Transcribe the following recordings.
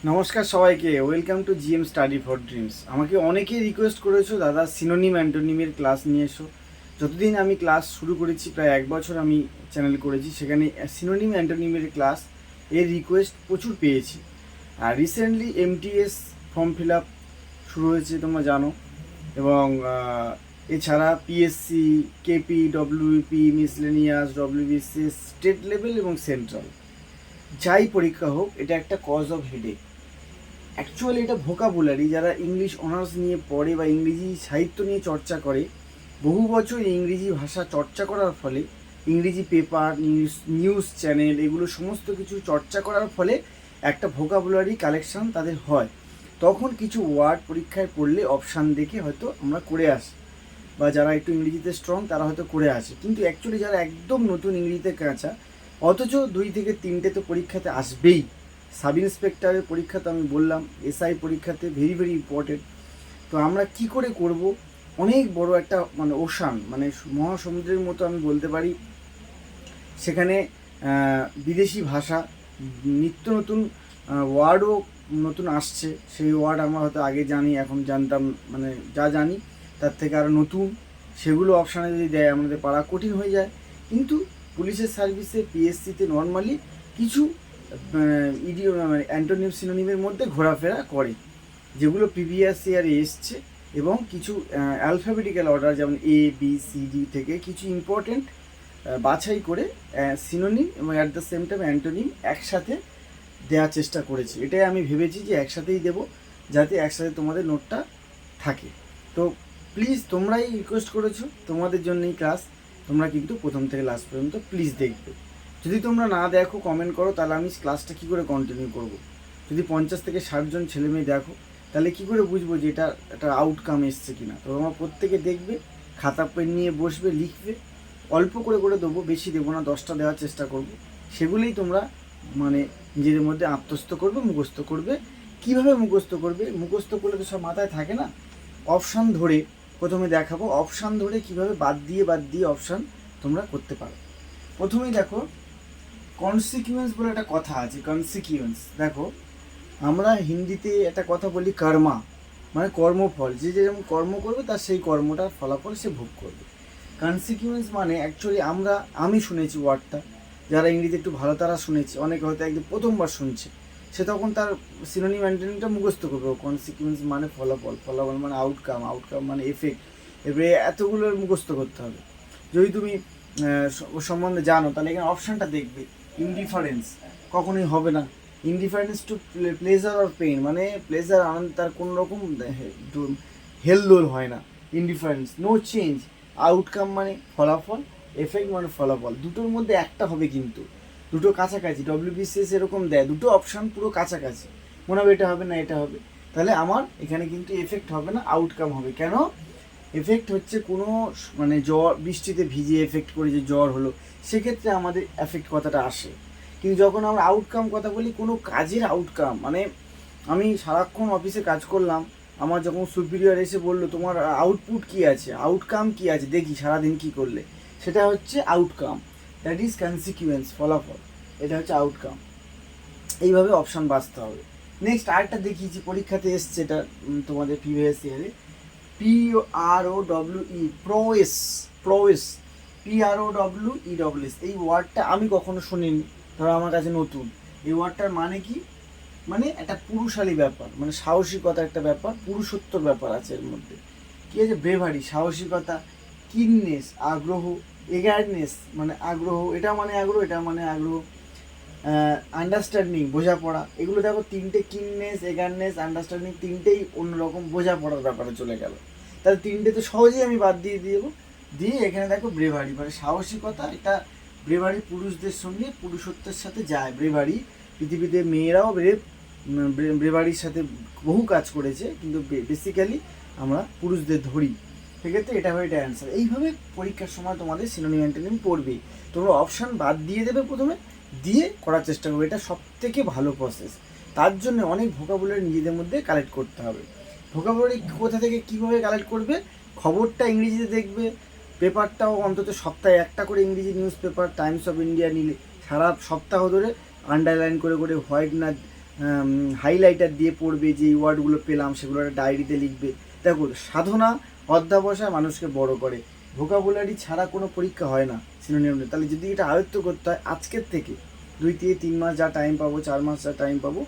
নমস্কার সবাইকে, welcome to GM study for dreams. আমাকে অনেকেই রিকোয়েস্ট করেছো দাদা সিনোনিম অ্যান্টোনিমের ক্লাস নিয়ে এসো। যতদিন আমি ক্লাস শুরু করেছি প্রায় 1 বছর আমি চ্যানেল করেছি, সেখানে সিনোনিম অ্যান্টোনিমের ক্লাস এর রিকোয়েস্ট প্রচুর পেয়েছি। আর recently MTS form fill up শুরু হয়েছে তোমরা জানো, এবং এছাড়া PSC, KP, WP, miscellaneous, WBCS, state level এবং সেন্ট্রাল, যাই পরীক্ষা হোক এটা একটা কজ অফ হেডেক। অ্যাকচুয়ালি এটা ভোকাবুলারি, যারা ইংলিশ অনার্স নিয়ে পড়ে বা ইংরেজি সাহিত্য নিয়ে চর্চা করে, বহু বছর ইংরেজি ভাষা চর্চা করার ফলে, ইংরেজি পেপার, নিউজ চ্যানেল, এগুলো সমস্ত কিছু চর্চা করার ফলে একটা ভোকাবুলারি কালেকশন তাদের হয়। তখন কিছু ওয়ার্ড পরীক্ষায় পড়লে অপশান দেখে হয়তো আমরা করে আসি, বা যারা একটু ইংরেজিতে স্ট্রং তারা হয়তো করে আসে। কিন্তু অ্যাকচুয়ালি যারা একদম নতুন ইংরেজিতে কাঁচা, অথচ 2 থেকে 3টে তো পরীক্ষাতে আসবেই। সাব ইন্সপেক্টরের পরীক্ষা তো আমি বললাম, এসআই পরীক্ষাতে ভেরি ভেরি ইম্পর্টেন্ট। তো আমরা কি করে করব? অনেক বড় একটা ওশান, মহাসমুদ্রের মতো আমি বলতে পারি। সেখানে বিদেশি ভাষা, নিত্য নতুন ওয়ার্ডও নতুন আসছে। সেই ওয়ার্ড আমরা হয়তো আগে জানি, এখন জানতাম, যা জানি তার থেকে আরও নতুন। সেগুলো অপশানে যদি দেয় আমাদের পারা কঠিন হয়ে যায়। কিন্তু পুলিশের সার্ভিসে, পিএসসিতে নর্মালি কিছু ইডিও অ্যান্টোনিম সিনোনিমের মধ্যে ঘোরাফেরা করে, যেগুলো প্রিভিয়াস ইয়ারে এসছে। এবং কিছু অ্যালফাবেটিক্যাল অর্ডার, যেমন এ বি সি ডি থেকে কিছু ইম্পর্টেন্ট বাছাই করে সিনোনিম এবং at the same time antonym একসাথে দেওয়ার চেষ্টা করেছি। এটাই আমি ভেবেছি যে একসাথেই দেবো, যাতে একসাথে তোমাদের নোটটা থাকে। তো প্লিজ, তোমরাই রিকোয়েস্ট করেছো, তোমাদের জন্যই ক্লাস। তোমরা কিন্তু প্রথম থেকে লাস্ট পর্যন্ত প্লিজ দেখবে। যদি তোমরা না দেখো, কমেন্ট করো, তাহলে আমি ক্লাসটা কী করে কন্টিনিউ করব। যদি 50 থেকে 60 জন ছেলেমেয়ে দেখো, তাহলে কী করে বুঝবো যে এটা একটা আউটকাম এসছে কিনা। তো তোমরা প্রত্যেকে দেখবে, খাতা পেন নিয়ে বসবে, লিখবে। অল্প করে করে দেবো, বেশি দেবো না, 10টা দেওয়ার চেষ্টা করব। সেগুলোই তোমরা নিজেদের মধ্যে আত্মস্থ করবে, মুখস্থ করবে। কিভাবে মুখস্থ করবে? মুখস্থ করলে তো সব মাথায় থাকে না। অপশান ধরে প্রথমে দেখাবো, অপশান ধরে কিভাবে বাদ দিয়ে অপশান তোমরা করতে পারো। প্রথমেই দেখো, কনসিকুয়েন্স বলে একটা কথা আছে। কনসিকুয়েন্স দেখো, আমরা হিন্দিতে একটা কথা বলি কর্মা, মানে কর্মফল। যে যেরকম কর্ম করবে তার সেই কর্মটার ফলাফল সে ভোগ করবে। কনসিকুয়েন্স মানে অ্যাকচুয়ালি আমি শুনেছি ওয়ার্ডটা, যারা ইংরেজি একটু ভালো তারা শুনেছি, অনেকে হয়তো একদম প্রথমবার শুনছে, সে তখন তার সিনোনিম অ্যান্টোনিমটা মুখস্থ করবে। কনসিকুয়েন্স মানে ফলাফল, ফলাফল মানে আউটকাম, আউটকাম মানে এফেক্ট। এবারে এতগুলোর মুখস্থ করতে হবে। যদি তুমি সম্বন্ধে জানো, তাহলে এখানে অপশানটা দেখবে। ইনডিফারেন্স কখনোই হবে না। Indifference to pleasure or pain, মানে প্লেজার, আনন্দ, তার কোনো রকম হেলদোল হয় না। Indifference, no change. আউটকাম মানে ফলাফল, এফেক্ট মানে ফলাফল, দুটোর মধ্যে একটা হবে। কিন্তু দুটো কাছাকাছি, ডব্লিউবিসিএস এরকম দেয়, দুটো অপশান পুরো কাছাকাছি। মনে হবে এটা হবে না এটা হবে, তাহলে আমার এখানে কিন্তু এফেক্ট হবে না, আউটকাম হবে। কেন? এফেক্ট হচ্ছে কোনো জ্বর, বৃষ্টিতে ভিজে এফেক্ট করে যে জ্বর হলো, সেক্ষেত্রে আমাদের এফেক্ট কথাটা আসে। কিন্তু যখন আমরা আউটকাম কথা বলি, কোনো কাজের আউটকাম, আমি সারাক্ষণ অফিসে কাজ করলাম, আমার যখন সুপিরিয়র এসে বললো তোমার আউটপুট কী আছে, আউটকাম কী আছে, দেখি সারাদিন কী করলে, সেটা হচ্ছে আউটকাম। দ্যাট ইজ কনসিকুয়েন্স, ফলাফল। এটা হচ্ছে আউটকাম। এইভাবে অপশান বাছতে হবে। নেক্সট আরেকটা দেখিয়েছি, পরীক্ষাতে এসছে এটা, তোমাদের প্রিভিয়াস ইয়ারে। PROWE, প্রোয়েস, প্রোয়েস, PROWES, এই ওয়ার্ডটা আমি কখনো শুনিনি, ধরো আমার কাছে নতুন। এই ওয়ার্ডটার মানে কি? মানে একটা পুরুষালী ব্যাপার, মানে সাহসিকতা একটা ব্যাপার, পুরুষত্বর ব্যাপার আছে এর মধ্যে। কি আছে? ব্রেভারি, সাহসিকতা। কিননেস, আগ্রহ। এগারনেস মানে আগ্রহ, এটা মানে আগ্রহ, এটা মানে আগ্রহ। আন্ডারস্ট্যান্ডিং, বোঝাপড়া। এগুলো দেখো, তিনটে, কিননেস, এগারনেস, আন্ডারস্ট্যান্ডিং, তিনটেই অন্যরকম বোঝাপড়ার ব্যাপারে চলে গেল। তাহলে তিনটে তো সহজেই আমি বাদ দিয়ে দেবো। দিয়ে এখানে দেখো ব্রেভারি, মানে সাহসিকতা। এটা ব্রেভারি পুরুষদের সঙ্গে, পুরুষত্বের সাথে যায় ব্রেভারি। পৃথিবীতে মেয়েরাও ব্রেভারির সাথে বহু কাজ করেছে, কিন্তু বেসিক্যালি আমরা পুরুষদের ধরি। সেক্ষেত্রে এটা হয়, এটা অ্যান্সার। এইভাবে পরীক্ষার সময় তোমাদের সিনোনিম অ্যান্টোনিম পড়বে। তোমরা অপশান বাদ দিয়ে দেবে প্রথমে, দিয়ে করার চেষ্টা করবে। এটা সব থেকে ভালো প্রসেস। তার জন্য অনেক ভোকাবুলারি নিজেদের মধ্যে কালেক্ট করতে হবে। ভোকাবুলারি কোথা থেকে কীভাবে কালেক্ট করবে? খবরটা ইংরেজিতে দেখবে, পেপারটাও অন্তত সপ্তাহে একটা করে ইংরেজি news paper, Times of India নিলে সারা সপ্তাহ ধরে আন্ডারলাইন করে করে, হোয়াইট না হাইলাইটার দিয়ে পড়বে, যে ওয়ার্ডগুলো পেলাম সেগুলো একটা ডায়েরিতে লিখবে। দেখো, সাধনা অধ্যাবসায় মানুষকে বড় করে, ভোকাবুলারি ছাড়া কোনো পরীক্ষা হয় না সিনোনিম। তাহলে যদি এটা আয়ত্ত করতে হয় আজকের থেকে 2 থেকে 3 মাস যা টাইম পাবো, 4 মাস যা টাইম পাবো,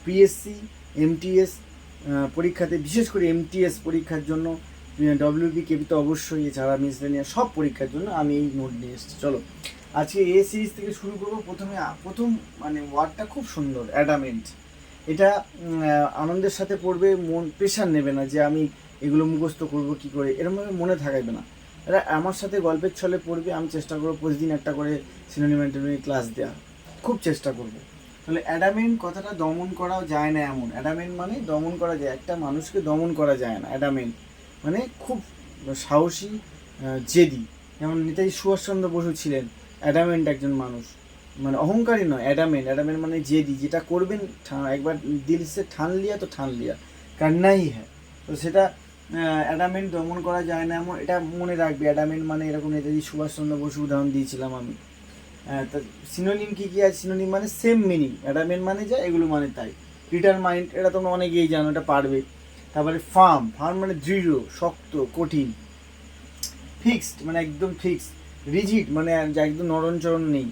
পিএসসি এমটিএস পরীক্ষাতে, বিশেষ করে এমটিএস পরীক্ষার জন্য, ডব্লিউবি কেবি তো অবশ্যই, এছাড়া মিসলেনিয়াস সব পরীক্ষার জন্য আমি এই নোট নিয়ে এসেছি। চলো আজকে এ সিরিজ থেকে শুরু করবো। প্রথম মানে ওয়ার্ডটা খুব সুন্দর, অ্যাডামেন্ট। এটা আনন্দের সাথে পড়বে, মন প্রেশার নেবে না যে আমি এগুলো মুখস্থ করব কি করে, এরকমভাবে মনে থাকাবে না। এরা আমার সাথে গল্পের ছলে পড়বে। আমি চেষ্টা করবো প্রতিদিন একটা করে সিনোনিম অ্যান্টোনিম ক্লাস দেওয়া, খুব চেষ্টা করবো। তাহলে অ্যাডামেন্ট কথাটা দমন করাও যায় না এমন। অ্যাডামেন্ট মানে দমন করা যায়, একটা মানুষকে দমন করা যায় না। অ্যাডামেন্ট মানে খুব সাহসী, জেদি। যেমন নেতাজি সুভাষচন্দ্র বসু ছিলেন অ্যাডামেন্ট একজন মানুষ, মানে অহংকারী নয়, অ্যাডামেন্ট। অ্যাডামেন্ট মানে জেদি, যেটা করবেন একবার দিল সে ঠান লিয়া তো ঠান লিয়া, কান্না হি হ্যাঁ। তো সেটা অ্যাডামেন্ট দমন করা যায় না এমন, এটা মনে রাখবে। অ্যাডামেন্ট মানে এরকম, নেতাজি সুভাষচন্দ্র বসু উদাহরণ দিয়েছিলাম আমি। তা সিনোনিম কী কী আছে? সিনোনিম মানে সেম মিনিং, অ্যাডামেন্ট মানে যা, এগুলো মানে তাই। ডিটারমাইন্ড, এটা তোমরা অনেকেই জানো, এটা পারবে। তারপরে ফার্ম, ফার্ম মানে দৃঢ়, শক্ত, কঠিন। ফিক্সড মানে একদম ফিক্সড। রিজিড মানে যা একদম নরণচরণ নেই।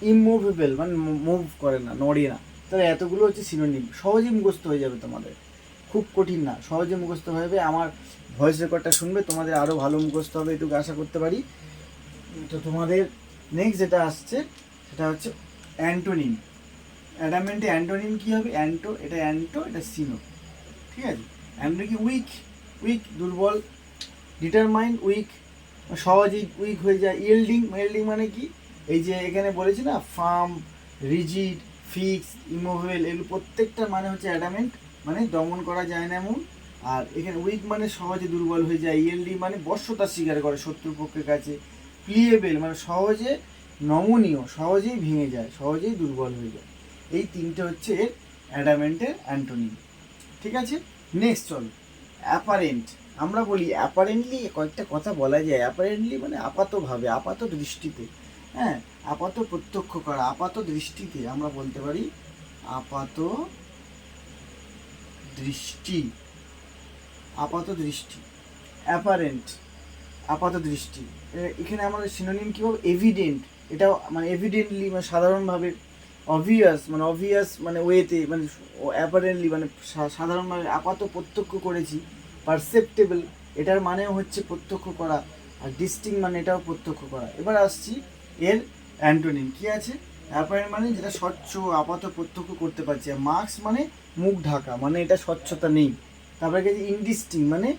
ইমুভেবল মানে মুভ করে না, নড়ে না। তাহলে এতগুলো হচ্ছে সিনোনিম, সহজেই মুখস্থ হয়ে যাবে তোমাদের, খুব কঠিন না, সহজে মুখস্থ হয়ে যাবে। আমার ভয়েস রেকর্ডটা শুনবে, তোমাদের আরও ভালো মুখস্থ হবে, এটুকু আশা করতে পারি। তো তোমাদের নেক্সট যেটা আসছে সেটা হচ্ছে অ্যান্টোনিম। অ্যাডামেন্টে অ্যান্টোনিম কী হবে? অ্যান্টো, এটা অ্যান্টো, এটা সিনো, ঠিক আছে। অ্যান্টো কি? উইক, উইক দুর্বল। ডিটারমাইন উইক, সহজেই উইক হয়ে যায়। ইয়েল্ডিং, ইয়েল্ডিং মানে কি? এই যে এখানে বলেছি না, ফার্ম, রিজিড, ফিক্স, ইমোভেবল, এগুলো প্রত্যেকটার মানে হচ্ছে অ্যাডামেন্ট মানে দমন করা যায় না এমন। আর এখানে উইক মানে সহজে দুর্বল হয়ে যায়। ইয়েল্ডি মানে বশ্যতা স্বীকার করে শত্রুপক্ষের কাছে। প্লিয়েবেল মানে সহজে নমনীয়, সহজেই ভেঙে যায়, সহজেই দুর্বল হয়ে যায়। এই তিনটে হচ্ছে এর অ্যাডামেন্টের অ্যান্টোনিম, ঠিক আছে। নেক্সট চলো, অ্যাপারেন্ট। আমরা বলি অ্যাপারেন্টলি, কয়েকটা কথা বলা যায়। অ্যাপারেন্টলি মানে আপাতভাবে, আপাত দৃষ্টিতে, হ্যাঁ, আপাত প্রত্যক্ষ করা, আপাত দৃষ্টিতে আমরা বলতে পারি আপাত দৃষ্টি, আপাত দৃষ্টি। অ্যাপারেন্ট, আপাত দৃষ্টি। এখানে আমাদের সিনোনিম কী হবে? এভিডেন্ট, এটা মানে এভিডেন্টলি মানে সাধারণভাবে। অবভিয়াস মানে অবভিয়াস মানে ওয়েতে, মানে অ্যাপারেন্টলি মানে সাধারণভাবে আপাত প্রত্যক্ষ করেছি। পারসেপ্টেবল, এটার মানেও হচ্ছে প্রত্যক্ষ করা। আর ডিস্টিং মানে এটাও প্রত্যক্ষ করা। এবার আসছি এর অ্যান্টোনিম কী আছে? অ্যাপারেন্ট মানে যেটা স্বচ্ছ, আপাত প্রত্যক্ষ করতে পারছি। আর মাস্ক মানে মুখ ঢাকা, মানে এটা স্বচ্ছতা নেই। তারপরে গেছে ইনডিস্টিং মানে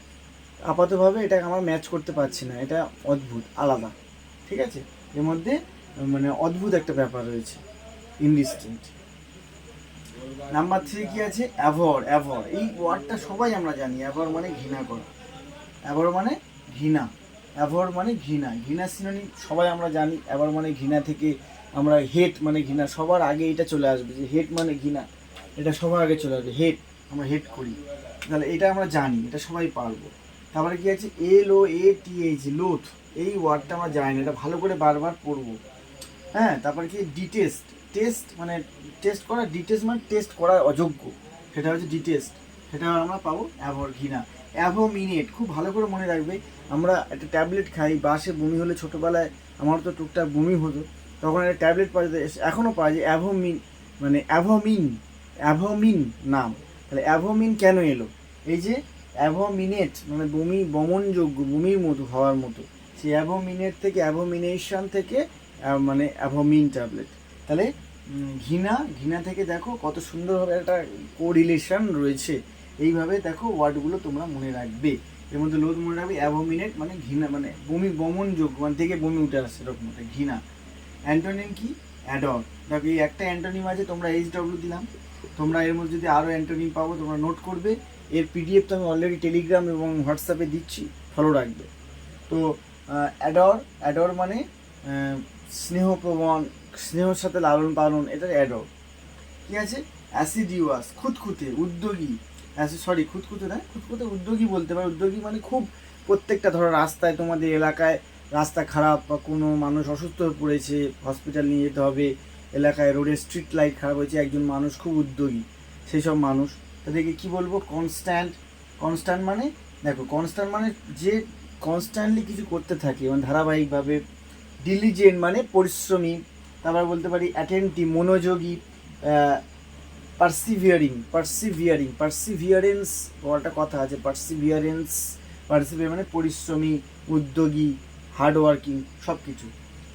আপাতভাবে এটা আমরা ম্যাচ করতে পারছি না, এটা অদ্ভুত, আলাদা, ঠিক আছে। এর মধ্যে মানে অদ্ভুত একটা ব্যাপার রয়েছে, ইনডিস্টিংক্ট। নাম্বার 3 কি আছে? অ্যাভর। অ্যাভর এই ওয়ার্ডটা সবাই আমরা জানি। অ্যাভর মানে ঘৃণা করা, অ্যাভর মানে ঘৃণা, অ্যাভর মানে ঘৃণা। ঘৃণা সিনোনিম সবাই আমরা জানি। অ্যাভর মানে ঘৃণা থেকে আমরা হেট মানে ঘৃণা, সবার আগে এটা চলে আসবে যে হেট মানে ঘৃণা, এটা সবার আগে চলে আসবে। হেট, আমরা হেট করি, তাহলে এটা আমরা জানি, এটা সবাই পারবো। তারপরে কি আছে? LOATH, লোথ। এই ওয়ার্ডটা আমরা জানি না, এটা ভালো করে বারবার পড়বো, হ্যাঁ। তারপরে কি? ডিটেস্ট। টেস্ট মানে টেস্ট করা, ডিটেস্ট মানে টেস্ট করার অযোগ্য, সেটা হচ্ছে ডিটেস্ট, সেটা আমরা পাবো অ্যাভর, ঘৃণা। অ্যাভোমিনেট, খুব ভালো করে মনে রাখবে। আমরা একটা ট্যাবলেট খাই, বাসে বমি হলে, ছোটোবেলায় আমার তো টুকটাক বমি হতো, তখন একটা ট্যাবলেট পাওয়া যেত, এখনও পাওয়া যায়, অ্যাভোমিন, মানে অ্যাভোমিন, অ্যাভোমিন নাম। তাহলে অ্যাভোমিন কেন এলো? এই যে অ্যাভোমিনেট মানে বমি, বমনযোগ্য, বমির মতো হওয়ার মতো, সেই অ্যাভোমিনেট থেকে, অ্যাভোমিনেশন থেকে মানে অ্যাভোমিন ট্যাবলেট। তাহলে ঘৃণা, ঘৃণা থেকে দেখো কত সুন্দরভাবে একটা কোরিলেশন রয়েছে। এইভাবে দেখো ওয়ার্ডগুলো তোমরা মনে রাখবে। এর মধ্যে লোদ মনে রাখবে, অ্যাভোমিনেট মানে ঘৃণা, মানে বমি, বমনযোগ্য মানে থেকে বমি উঠে আসছে এরকম একটা ঘৃণা। অ্যান্টোনিম কি? অ্যাডর। দেখো এই একটা অ্যান্টোনিম আছে, তোমরা HW দিলাম। তোমরা এর মধ্যে যদি আরও অ্যান্টোনিম পাবো তোমরা নোট করবে। এর PDF তো আমি অলরেডি টেলিগ্রাম এবং হোয়াটসঅ্যাপে দিচ্ছি, ফলো রাখবে। তো অ্যাডর, অ্যাডর মানে স্নেহপ্রবণ, স্নেহর সাথে লালন পালন, এটা অ্যাডর। ঠিক আছে। অ্যাসিডিউয়াস, খুঁতখুঁতে, উদ্যোগী। সরি, খুঁতখুঁতে না, খুঁতখুঁতে উদ্যোগী বলতে পারো। উদ্যোগী মানে খুব, প্রত্যেকটা ধরো রাস্তায়, তোমাদের এলাকায় রাস্তা খারাপ বা কোনো মানুষ অসুস্থ হয়ে পড়েছে, হসপিটাল নিয়ে যেতে হবে, এলাকায় রোডে স্ট্রিট লাইট খারাপ হয়েছে, একজন মানুষ খুব উদ্যোগী, সেই সব মানুষ তাদেরকে কি বলবো, কনস্ট্যান্ট মানে দেখো কনস্ট্যান্ট মানে যে কনস্ট্যান্টলি কিছু করতে থাকে, মানে ধারাবাহিকভাবে। ডিলিজেন্ট মানে পরিশ্রমী, তারপর বলতে পারি অ্যাটেন্টিভ মনোযোগী, পারসিভিয়ারেন্স একটা কথা আছে, পারসিভিয়ার মানে পরিশ্রমী, উদ্যোগী, হার্ডওয়ার্কিং সব কিছু।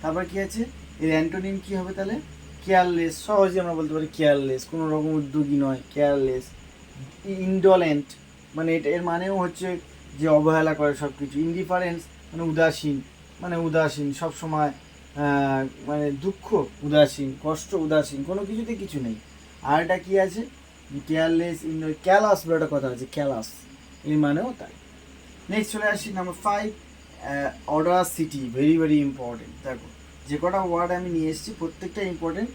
তারপর কি আছে, এর অ্যান্টোনিম কি হবে তাহলে, কেয়ারলেস, সহজে আমরা বলতে পারি কেয়ারলেস, কোনো রকম উদ্যোগী নয়, কেয়ারলেস। ইনডোলেন্ট মানে এর মানেও হচ্ছে যে অবহেলা করে সব কিছু। ইনডিফারেন্স মানে উদাসীন সবসময়, মানে দুঃখ উদাসীন, কষ্ট উদাসীন, কোনো কিছুতে কিছু নেই। আর এটা কি আছে, কেয়ারলেস, ক্যালাস বলে একটা কথা আছে, ক্যালাস এর মানেও তাই। নেক্সট চলে আসি number 5, Audacity, very very important. দেখো যে কটা ওয়ার্ড আমি নিয়ে এসেছি প্রত্যেকটা ইম্পর্টেন্ট,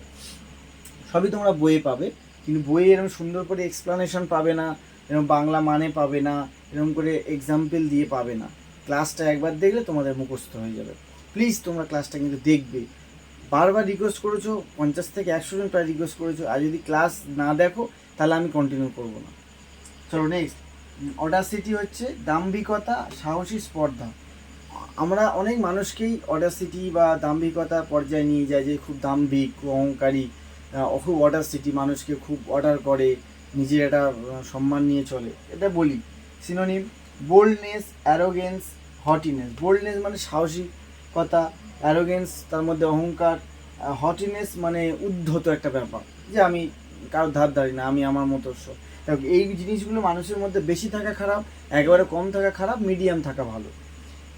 সবই তোমরা বইয়ে পাবে, কিন্তু বইয়ে এরকম সুন্দর করে এক্সপ্লানেশন পাবে না, এরকম বাংলা মানে পাবে না, এরকম করে এক্সাম্পল দিয়ে পাবে না। ক্লাসটা একবার দেখলে তোমাদের মুখস্থ হয়ে যাবে। প্লিজ তোমরা ক্লাসটা কিন্তু দেখবে। বারবার রিকোয়েস্ট করেছো, 50 থেকে 100 জন প্রায় রিকোয়েস্ট করেছো, আর যদি ক্লাস না দেখো তাহলে আমি কন্টিনিউ করবো না। চলো নেক্সট, অডাসিটি হচ্ছে দাম্ভিকতা, সাহসী স্পর্ধা। আমরা অনেক মানুষকেই অডাসিটি বা দাম্ভিকতার পর্যায়ে নিয়ে যায়, যে খুব দাম্ভিক, খুব অহংকারী, খুব অডাসিটি, মানুষকে খুব অর্ডার করে, নিজের একটা সম্মান নিয়ে চলে, এটা বলি। Synonym, boldness, arrogance, haughtiness. Boldness মানে সাহসিকতা, অ্যারোগেন্স তার মধ্যে অহংকার, হটিনেস মানে উদ্ধত একটা ব্যাপার, যে আমি কারোর ধার ধারি না, আমি আমার মতো। এই জিনিসগুলো মানুষের মধ্যে বেশি থাকা খারাপ, একেবারে কম থাকা খারাপ, মিডিয়াম থাকা ভালো।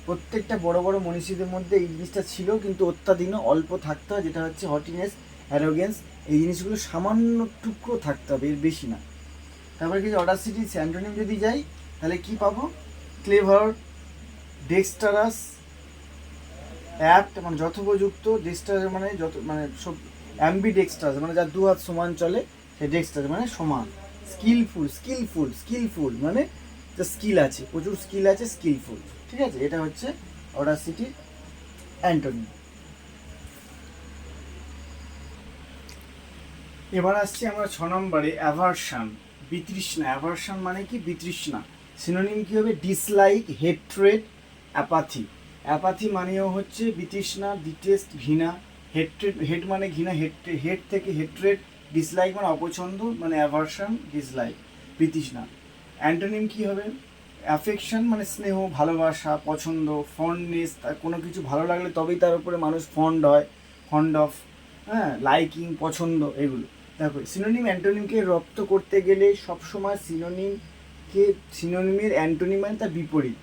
প্রত্যেকটা বড় বড় মনীষীদের মধ্যে এই জিনিসটা ছিল, কিন্তু অত্যাধিক অল্প থাকতে হয়, যেটা হচ্ছে হটিনেস, অ্যারোগেন্স, এই জিনিসগুলো সামান্য টুকরো থাকতে হবে, এর বেশি না। তারপরে কি, অডাসিটি অ্যান্টোনিম যদি যাই তাহলে কি পাবো, ক্লেভার, ডেক্সটারাস, অ্যাপ্ট মানে যথোপযুক্ত, ডেক্সটারাস মানে সব, অ্যাম্বিডেক্সটারাস মানে যার দু হাত সমান চলে, সে ডেক্সটারাস মানে সমান। স্কিলফুল মানে যে স্কিল আছে, প্রচুর স্কিল আছে, স্কিলফুল। ঠিক আছে, এটা হচ্ছে অডাসিটির অ্যান্টোনিম। এবার আসছি আমরা 6 নম্বরে, অ্যাভারশন, বিতৃষ্ণা। অ্যাভারশন মানে কি, বিতৃষ্ণা। সিনোনিম কি হবে, ডিসলাইক, হেট্রেড, অ্যাপাথি। অ্যাপাথি মানেও হচ্ছে বিতৃষ্ণা, ডিটেস্ট ঘৃণা, হেট মানে ঘৃণা, হেট থেকে হেট্রেড, ডিসলাইক মানে অপছন্দ, মানে অ্যাভারশন, ডিসলাইক, বিতৃষ্ণা। অ্যান্টোনিম কি হবে, অ্যাফেকশন মানে স্নেহ, ভালোবাসা, পছন্দ, ফন্ডনেস, তার কোনো কিছু ভালো লাগলে তবেই তার উপরে মানুষ ফন্ড অফ, হ্যাঁ, লাইকিং, পছন্দ, এগুলো। দেখো সিনোনিম অ্যান্টোনিমকে রপ্ত করতে গেলে সবসময় সিনোনিমের অ্যান্টোনিম মানে তার বিপরীত।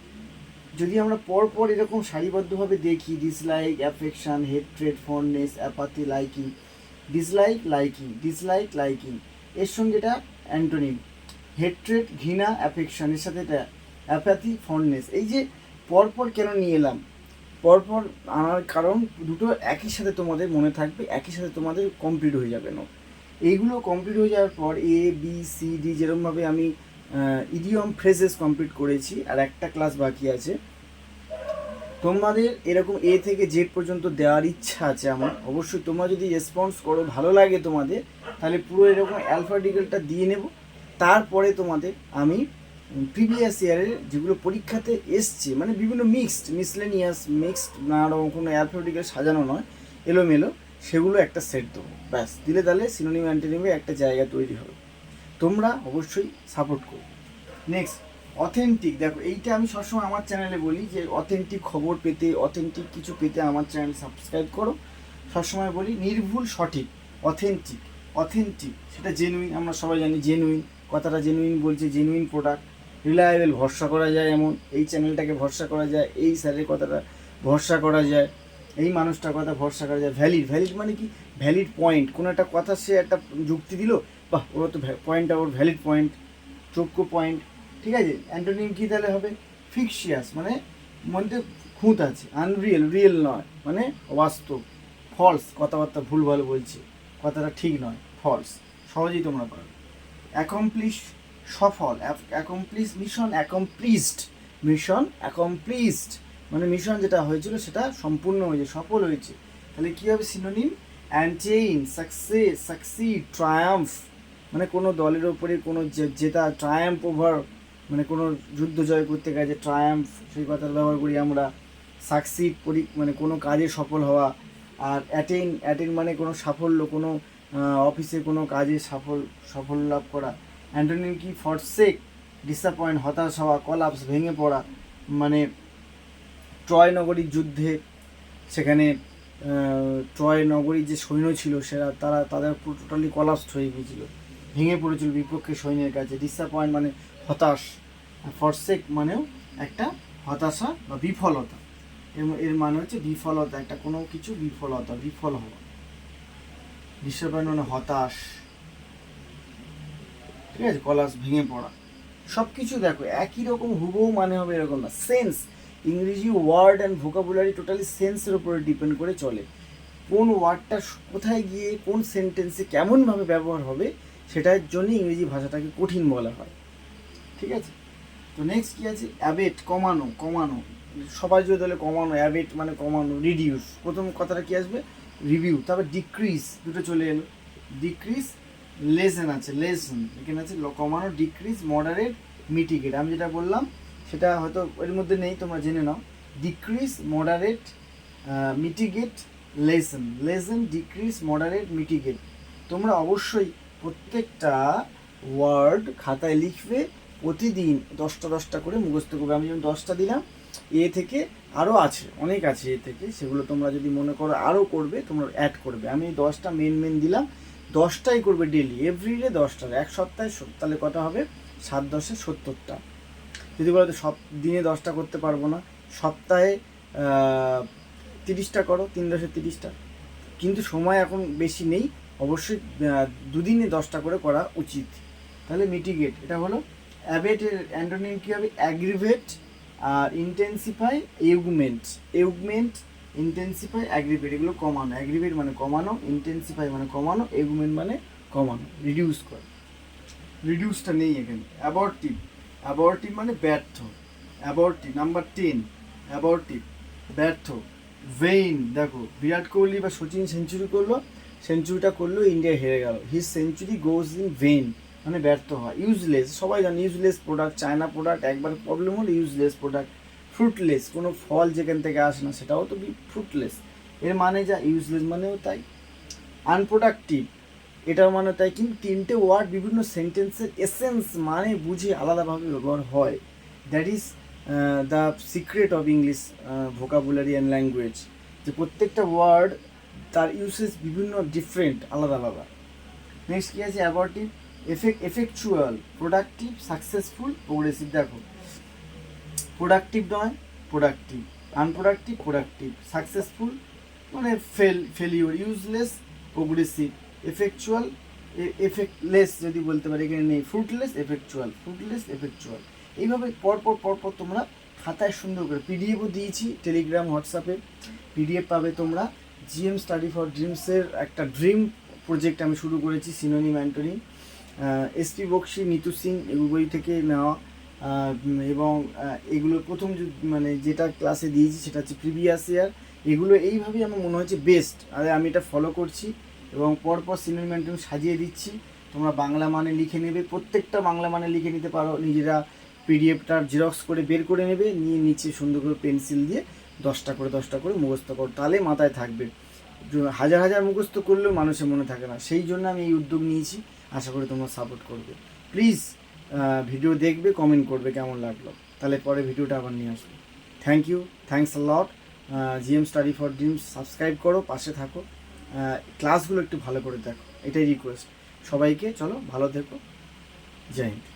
যদি আমরা পরপর এরকম সারিবদ্ধভাবে দেখি, dislike, affection, hatred, fondness, apathy, liking, dislike liking, এর সঙ্গে এটা অ্যান্টোনিম, হেট্রেড ঘৃণা, অ্যাফেকশন, এর সাথে এটা অ্যাপাথি, ফন্ডনেস। এই যে পরপর কেন নিয়ে এলাম, পরপর আনার কারণ দুটো একই সাথে তোমাদের মনে থাকবে, একই সাথে তোমাদের কমপ্লিট হয়ে যাবে না। এইগুলো কমপ্লিট হয়ে যাওয়ার পর ABCD যেরকমভাবে আমি ইডিয়ম ফ্রেজেস কমপ্লিট করেছি, আর একটা ক্লাস বাকি আছে, তোমাদের এরকম A থেকে Z পর্যন্ত দেওয়ার ইচ্ছা আছে আমার। অবশ্যই তোমরা যদি রেসপন্স করো, ভালো লাগে তোমাদের, তাহলে পুরো এরকম অ্যালফাবেটিক্যালটা দিয়ে নেব। তারপরে তোমাদের আমি প্রিভিয়াস ইয়ারের যেগুলো পরীক্ষাতে এসছে, মানে বিভিন্ন মিক্সড, না কোনো অ্যালফাবেটিক্যাল সাজানো নয়, এলোমেলো, সেগুলো একটা সেট দেবো, ব্যাস। দিলে তাহলে সিনোনিম অ্যান্টোনিমে একটা জায়গা তৈরি হবে। তোমরা অবশ্যই সাপোর্ট করো। Next, authentic. দেখো এইটা আমি সবসময় আমার চ্যানেলে বলি, যে অথেন্টিক খবর পেতে, অথেন্টিক কিছু পেতে আমার চ্যানেল সাবস্ক্রাইব করো। সবসময় বলি নির্ভুল, সঠিক, অথেন্টিক সেটা জেনুইন, আমরা সবাই জানি জেনুইন, কথাটা জেনুইন বলছে, জেনুইন প্রোডাক্ট, রিলায়েবল, ভরসা করা যায় এমন, এই চ্যানেলটাকে ভরসা করা যায়, এই স্যারের কথাটা ভরসা করা যায়, এই মানুষটার কথা ভরসা করা যায়। ভ্যালিড মানে কি, ভ্যালিড পয়েন্ট, কোনো একটা কথা সে একটা যুক্তি দিল, বাহ, ওর তো পয়েন্টটা ওর ভ্যালিড পয়েন্ট, যোগ্য পয়েন্ট। ঠিক আছে, অ্যান্টোনিম কী তাহলে হবে, ফিকশিয়াস মানে মধ্যে খুঁত আছে, রিয়েল নয় মানে অবাস্তব, ফলস, কথাবার্তা ভুলভাল বলছে, কথাটা ঠিক নয়, ফলস, সহজেই তোমরা পারবে। অ্যাকমপ্লিশ, সফল, মিশন অ্যাকমপ্লিশড মানে মিশন যেটা হয়েছিল সেটা সম্পূর্ণ হয়েছে, সফল হয়েছে। তাহলে কী হবে, সিনোনিম অ্যান্টেইন, সাকসিড, ট্রায়াম্ফ, মানে কোনো দলের ওপরে কোনো জেতা, ট্রায়াম্ফ ওভার, মানে কোনো যুদ্ধ জয় করতে গেছে ট্রায়াম্ফ, সেই কথার ব্যবহার করি আমরা। সাকসিড মানে কোনো কাজে সফল হওয়া। আর অ্যাটেইন মানে কোনো সাফল্য, কোনো অফিসে কোনো কাজে সাফল্য লাভ করা। অ্যান্টোনিম কি? ফরসেক, ডিসঅ্যাপয়েন্ট, হতাশ হওয়া, কলাপস, ভেঙে পড়া। মানে ট্রয় নগরীর যুদ্ধে, সেখানে ট্রয় নগরীর যে সৈন্য ছিল তাদের পুরো টোটালি কলাপসড হয়ে গিয়েছিল, ভেঙে পড়েছিল বিপক্ষের সৈন্যের কাছে। ডিসঅ্যাপয়েন্ট মানে হতাশ, ফরসেক মানেও একটা হতাশা বা বিফলতা। এর মানে হচ্ছে বিফলতা, একটা কোনো কিছু বিফলতা, বিফল হওয়া। ডিসঅ্যাপয়েন্ট মানে হতাশ, ঠিক আছে, কলাপস, ভেঙে পড়া। সব কিছু দেখো একই রকম, হুবহু মানে হবে এরকম না। সেন্স, ইংরেজি ওয়ার্ড অ্যান্ড ভোকাবুলারি টোটালি সেন্সের উপরে ডিপেন্ড করে চলে। কোন ওয়ার্ডটা কোথায় গিয়ে কোন সেন্টেন্সে কেমনভাবে ব্যবহার হবে, সেটার জন্য ইংরেজি ভাষাটাকে কঠিন বলা হয়, ঠিক আছে। তো নেক্সট কী আছে? অ্যাবেট, কমানো, কমানো, সবাই যদি বলে কমানো, অ্যাবেট মানে কমানো। রিডিউস, প্রথম কথাটা কী আসবে? রিভিউ। তারপর ডিক্রিজ, দুটো চলে এলো। ডিক্রিজ, লেসন আছে, লেসন এখানে আছে, কমানো, ডিক্রিজ, মডারেট, মিটিগেট। আমি যেটা বললাম সেটা হয়তো এর মধ্যে নেই, তোমরা জেনে নাও। Decrease, moderate, mitigate, lessen, decrease, moderate, mitigate. তোমরা অবশ্যই প্রত্যেকটা ওয়ার্ড খাতায় লিখবে, প্রতিদিন 10টা করে মুখস্থ করবে। আমি যেমন 10টা দিলাম, এ থেকে আরও আছে, অনেক আছে এ থেকে, সেগুলো তোমরা যদি মনে করো আরও করবে, তোমরা অ্যাড করবে। আমি 10টা মেন দিলাম, 10টাই করবে ডেলি, এভরিডে 10টা। এক সপ্তাহে তাহলে কত হবে? 7 10 70টা। যদি বলো তো সব দিনে 10টা করতে পারবো না, সপ্তাহে 30টা করো, 3 10 30টা। কিন্তু সময় এখন বেশি নেই, অবশ্যই 2 দিনে 10টা করে করা উচিত। তাহলে মিটিগেট, এটা হলো। অ্যাবেটের অ্যান্টোনিম কী হবে? অ্যাগ্রিভেট, আর ইন্টেন্সিফাই, এগুমেন্ট, ইন্টেন্সিফাই, অ্যাগ্রিভেট, এগুলো কমানো। অ্যাগ্রিভেট মানে কমানো, ইন্টেন্সিফাই মানে কমানো, এগুমেন্ট মানে কমানো, রিডিউস করা। রিডিউসটা নেই এখানে। অ্যাবর্টিভ মানে ব্যর্থ, অ্যাবর্টিভ। নাম্বার 10, অ্যাবর্টিভ, ব্যর্থ। ভেইন, দেখো বিরাট কোহলি বা সচিন সেঞ্চুরিটা করলো, ইন্ডিয়া হেরে গেল। His century goes in vein মানে ব্যর্থ হয়। ইউজলেস, সবাই জানে ইউজলেস প্রোডাক্ট, চায়না প্রোডাক্ট, একবার প্রবলেম হলো ইউজলেস প্রোডাক্ট। ফ্রুটলেস, কোনো ফল যেখান থেকে আসে না সেটাও তো ফ্রুটলেস, এর মানে যা, ইউজলেস মানেও তাই। আনপ্রোডাক্টিভ, এটাও মানে তাই। কিন্তু 3টে ওয়ার্ড বিভিন্ন সেন্টেন্সের এসেন্স মানে বুঝে আলাদাভাবে ব্যবহার হয়। That is the secret of English vocabulary and language, যে প্রত্যেকটা ওয়ার্ড তার ইউসেজ বিভিন্ন ডিফারেন্ট, আলাদা আলাদা। নেক্সট কী আছে? অ্যাবর্টিভ, এফেক্চুয়াল, প্রোডাক্টিভ, সাকসেসফুল, প্রোগ্রেসিভ। দেখো প্রোডাক্টিভ নয়, প্রোডাক্টিভ, আনপ্রোডাক্টিভ, প্রোডাক্টিভ, সাকসেসফুল মানে ফেলিওর, ইউজলেস, প্রোগ্রেসিভ, এফেক্চুয়াল, এফেক্টলেস যদি বলতে পারি, এখানে নেই। ফ্রুটলেস, এফেক্চুয়াল। এইভাবে পরপর তোমরা খাতায় সুন্দর করে, পিডিএফও দিয়েছি টেলিগ্রাম, হোয়াটসঅ্যাপে পিডিএফ পাবে তোমরা। জিএম স্টাডি ফর ড্রিমসের একটা ড্রিম প্রজেক্ট আমি শুরু করেছি, synonym antonym, SP Bakshi, Nitu Singh বই থেকে নেওয়া। এবং এগুলো প্রথম মানে যেটা ক্লাসে দিয়েছি সেটা হচ্ছে প্রিভিয়াস ইয়ার। এগুলো এইভাবেই আমার মনে হচ্ছে বেস্ট, আর আমি এটা ফলো করছি এবং পরপর সিনোনিম অ্যান্টোনিম সাজিয়ে দিচ্ছি। তোমরা বাংলা মানে লিখে নেবে, প্রত্যেকটা বাংলা মানে লিখে নিতে পারো, নিজেরা পিডিএফটার জেরক্স করে বের করে নেবে, নিয়ে নিচে সুন্দর করে পেন্সিল দিয়ে 10টা করে মুখস্থ করো, তাহলে মাথায় থাকবে। হাজার মুখস্থ করলেও মানুষের মনে থাকে না, সেই জন্য আমি এই উদ্যোগ নিয়েছি। আশা করি তোমরা সাপোর্ট করবে। প্লিজ ভিডিও দেখবে, কমেন্ট করবে কেমন লাগলো, তাহলে পরে ভিডিওটা আবার নিয়ে আসবো। Thanks a lot. GM study for dreams subscribe করো, পাশে থাকো, ক্লাসগুলো একটু ভালো করে দেখো, এটাই রিকোয়েস্ট সবাইকে। চলো ভালো থেকো, জয় হিন্দ।